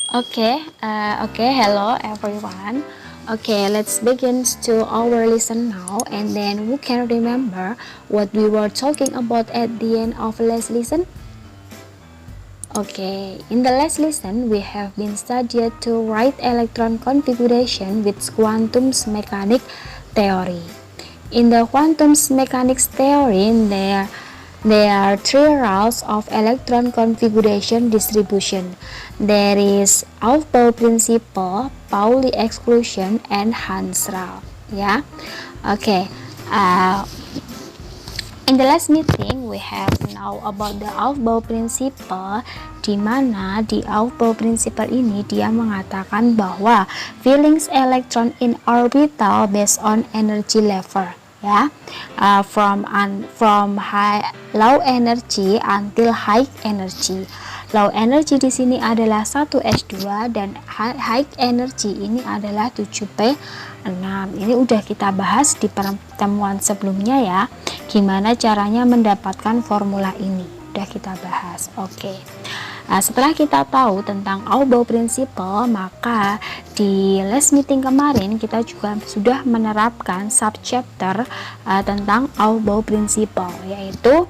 Okay, hello everyone. Okay, let's begin to our lesson now, and then who can remember what we were talking about at the end of last lesson? Okay, in the last lesson, we have been studied to write electron configuration with quantum mechanics theory. In the quantum mechanics theory, there are three rules of electron configuration distribution. There is Aufbau principle, Pauli exclusion, and Hans rule. Yeah. Okay. Uh, in the last meeting, we have now about the Aufbau principle, di mana di Aufbau principle ini dia mengatakan bahwa feelings electron in orbital based on energy level, ya, from low energy until high energy. Low energy di sini adalah 1s2 dan high energy ini adalah 7p6. Ini udah kita bahas di pertemuan sebelumnya ya. Gimana caranya mendapatkan formula ini? Udah kita bahas. Oke. Nah, setelah kita tahu tentang Aufbau principle, maka di last meeting kemarin kita juga sudah menerapkan subchapter tentang Aufbau principle, yaitu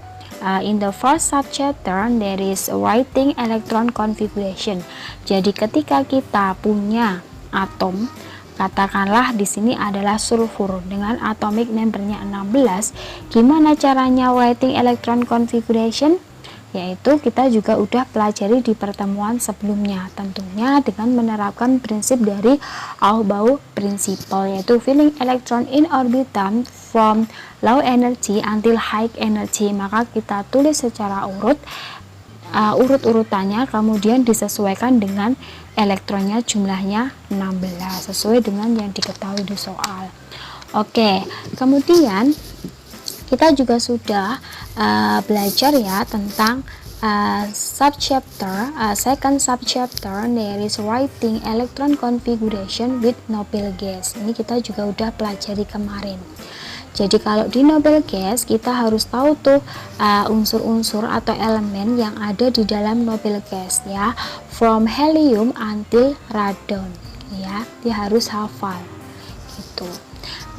in the first subchapter there is writing electron configuration. Jadi ketika kita punya atom, katakanlah di sini adalah sulfur dengan atomic numbernya 16, gimana caranya writing electron configuration? Yaitu kita juga udah pelajari di pertemuan sebelumnya, tentunya dengan menerapkan prinsip dari Aufbau principle, yaitu filling electron in orbital from low energy until high energy. Maka kita tulis secara urut-urutannya, kemudian disesuaikan dengan elektronnya jumlahnya 16 sesuai dengan yang diketahui di soal. Oke, kemudian kita juga sudah belajar ya tentang second subchapter, there is writing electron configuration with noble gas. Ini kita juga udah pelajari kemarin. Jadi kalau di noble gas kita harus tahu tuh unsur-unsur atau elemen yang ada di dalam noble gas ya, from helium until radon ya, dia harus hafal gitu.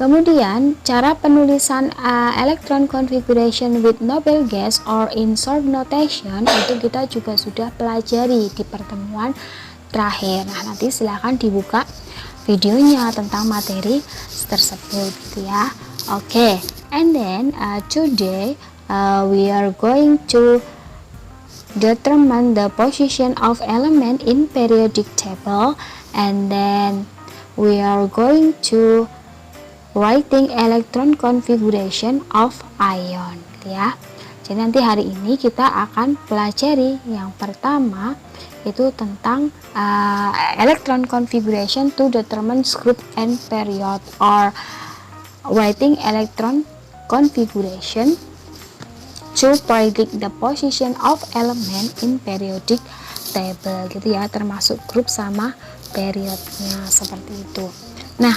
Kemudian cara penulisan electron configuration with noble gas or in short notation itu kita juga sudah pelajari di pertemuan terakhir. Nah, nanti silahkan dibuka videonya tentang materi tersebut gitu ya. Okay, and then today we are going to determine the position of element in periodic table, and then we are going to writing electron configuration of ion ya. Jadi nanti hari ini kita akan pelajari yang pertama itu tentang electron configuration to determine group and period, or writing electron configuration to predict the position of element in periodic table gitu ya, termasuk grup sama periodnya seperti itu. Nah,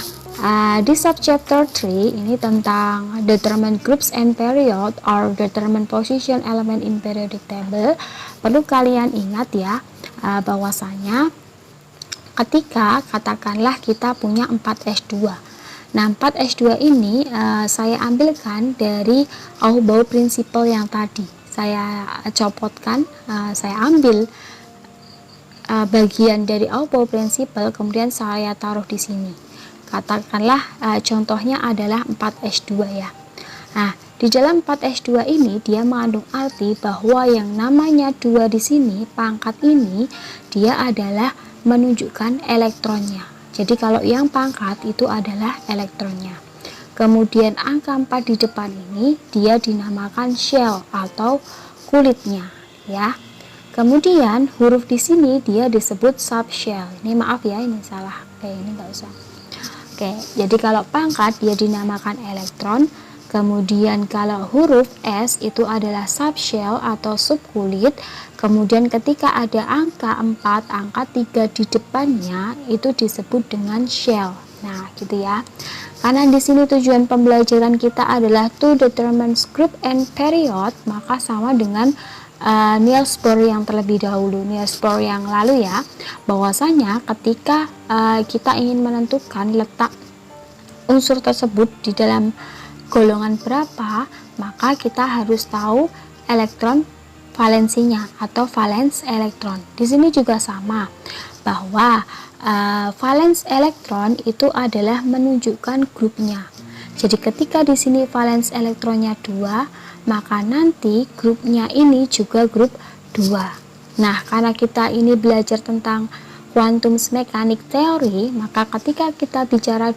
di subchapter 3 ini tentang determine groups and period or determine position element in periodic table. Perlu kalian ingat ya bahwasanya ketika katakanlah kita punya 4s2. Nah, 4s2 ini saya ambilkan dari Aufbau principle yang tadi. Saya copotkan, saya ambil bagian dari Aufbau principle, kemudian saya taruh di sini. Katakanlah contohnya adalah 4s2 ya. Nah, di dalam 4s2 ini dia mengandung arti bahwa yang namanya 2 di sini, pangkat ini, dia adalah menunjukkan elektronnya. Jadi kalau yang pangkat itu adalah elektronnya. Kemudian angka 4 di depan ini dia dinamakan shell atau kulitnya ya. Kemudian huruf di sini dia disebut subshell. Ini maaf ya, ini salah. Ini enggak usah. Oke, jadi kalau pangkat dia dinamakan elektron, kemudian kalau huruf S itu adalah subshell atau subkulit, kemudian ketika ada angka 4, angka 3 di depannya itu disebut dengan shell. Nah, gitu ya. Karena di sini tujuan pembelajaran kita adalah to determine group and period, maka sama dengan Niels Bohr yang terlebih dahulu, Niels Bohr yang lalu ya, bahwasanya ketika kita ingin menentukan letak unsur tersebut di dalam golongan berapa, maka kita harus tahu elektron valensinya atau valens elektron. Di sini juga sama, bahwa valens elektron itu adalah menunjukkan grupnya. Jadi ketika di sini valens elektronnya 2, maka nanti grupnya ini juga grup 2. Nah, karena kita ini belajar tentang quantum mechanics teori, maka ketika kita bicara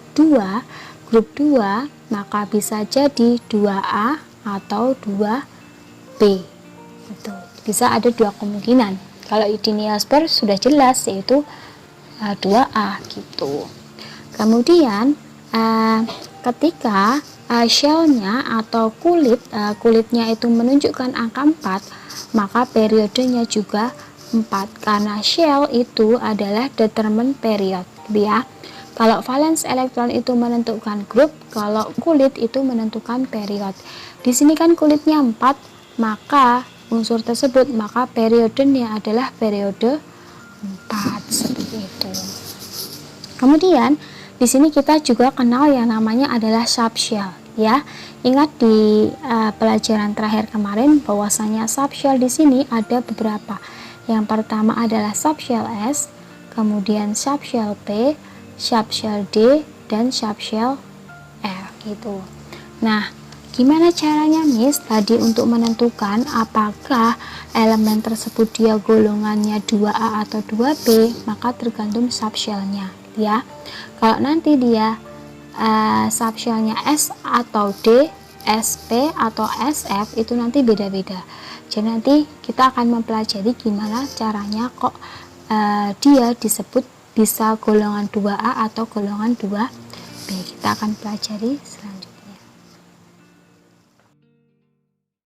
grup 2, maka bisa jadi 2A atau 2B. Itu bisa ada dua kemungkinan. Kalau di Niels Bohr sudah jelas, yaitu 2A gitu. Kemudian ketika shellnya atau kulitnya itu menunjukkan angka 4, maka periodenya juga 4, karena shell itu adalah determinant period ya. Kalau valens elektron itu menentukan grup, kalau kulit itu menentukan period. Di sini kan kulitnya 4, maka unsur tersebut, maka periodenya adalah periode 4, seperti itu. Kemudian di sini kita juga kenal yang namanya adalah subshell ya. Ingat di pelajaran terakhir kemarin bahwasanya subshell di sini ada beberapa. Yang pertama adalah subshell S, kemudian subshell P, subshell D, dan subshell L gitu. Nah, gimana caranya Miss tadi untuk menentukan apakah elemen tersebut dia golongannya 2A atau 2B? Maka tergantung subshellnya ya. Kalau nanti dia subshellnya S atau D, SP atau SF, itu nanti beda-beda. Jadi nanti kita akan mempelajari gimana caranya kok dia disebut bisa golongan 2A atau golongan 2B. Kita akan pelajari selanjutnya.